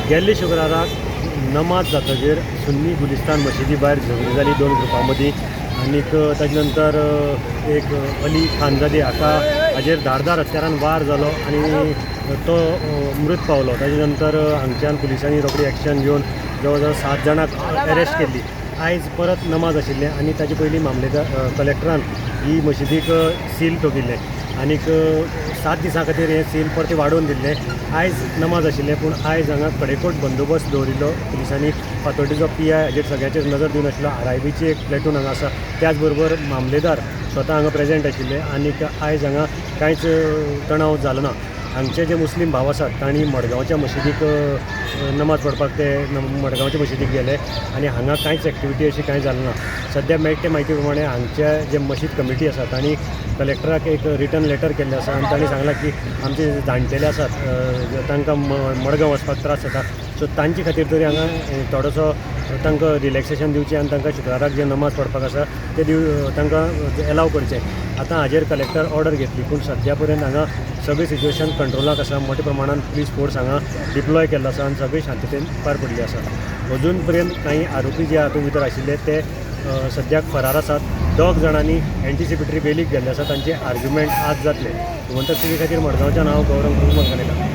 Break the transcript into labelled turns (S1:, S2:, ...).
S1: गेल्ले शुक्राराक नमाज जातकीर सुन्नी गुलिस्तान मशिदी भायर झगडी जाली दोन ग्रुपां मदीं आनीक ताजे नंतर एक अली खानजादी हाका हाजेर धारदार हत्यारान वार जालो आनी तो मृत पावलो। ताजे नंतर हांगच्यान पुलिसांनी रोखडी एक्शन घेवन जवळ जवळ 7 जाणांक अरेस्ट केल्ली। आयज परत नमाज आशिल्लें आनी ताजे पयलीं मामलेदार कलेक्टरान ही मशिदीक सील ठोकिल्लें आनीक 7 दिसां खातीर हें सील परतें वाडोवन दिल्लें। आयज नमाज आशिल्लें पूण आयज हांगा कडेकोट बंदोबस्त दवरिल्लो पुलिसांनी। फातोड्डेचो PI हाजेर सगळ्याचेर नजर दिवन आशिल्लो। RIBची एक प्लेटून हांगा आसा, त्याच बरोबर मामलेदार स्वता हांगा प्रेजेंट आशिल्ले आनीक आयज हांगा कांयच तणाव जालो ना। हांगचे जे मुस्लीम भाव आसात तांणी मडगांवच्या मशिदीक नमाज पडपाक ते मडगांवच्या मशिदीक गेले आनी हांगा कांयच एक्टिविटी अशी कांय जाली ना। सद्या मेळटे म्हायती प्रमाणे हांगच्या जे मशीद कमिटी आसा तांणी कलेक्टराक एक रिटन लेटर केल्लें आसा आनी तांणी सांगलां की आमचे जाणटेले आसात तांकां मडगांव वचपाक त्रास जाता, सो तांचे खातीर तरी हांगा थोडोसो तांकां रिलॅक्सेशन दिवचें आनी तांकां शुक्राराक जे नमाज पडपाक आसा ते तांकां एलाव करचें। आतां हाजेर कलेक्टर ऑर्डर घेतली पूण सद्या पर्यंत हांगा सगळी सिच्युएशन कंट्रोलाक आसा। मोठ्या प्रमाणात पुलीस फोर्स हांगा डिप्लॉय केल्लो आसा आनी सगळी शांततेन पार पडली आसा। अजून पर्यंत काही आरोपी जे हातूंत भितर आशिल्ले ते सद्याक फरार आसात। 2 जाणांनी एंटिसिपेटरी बेलीक गेल्ले आसा, तांचे आर्ग्युमेंट आज जातले। म्हणटकच तुजे खातीर मडगांवच्यान हांव गौरव कुमार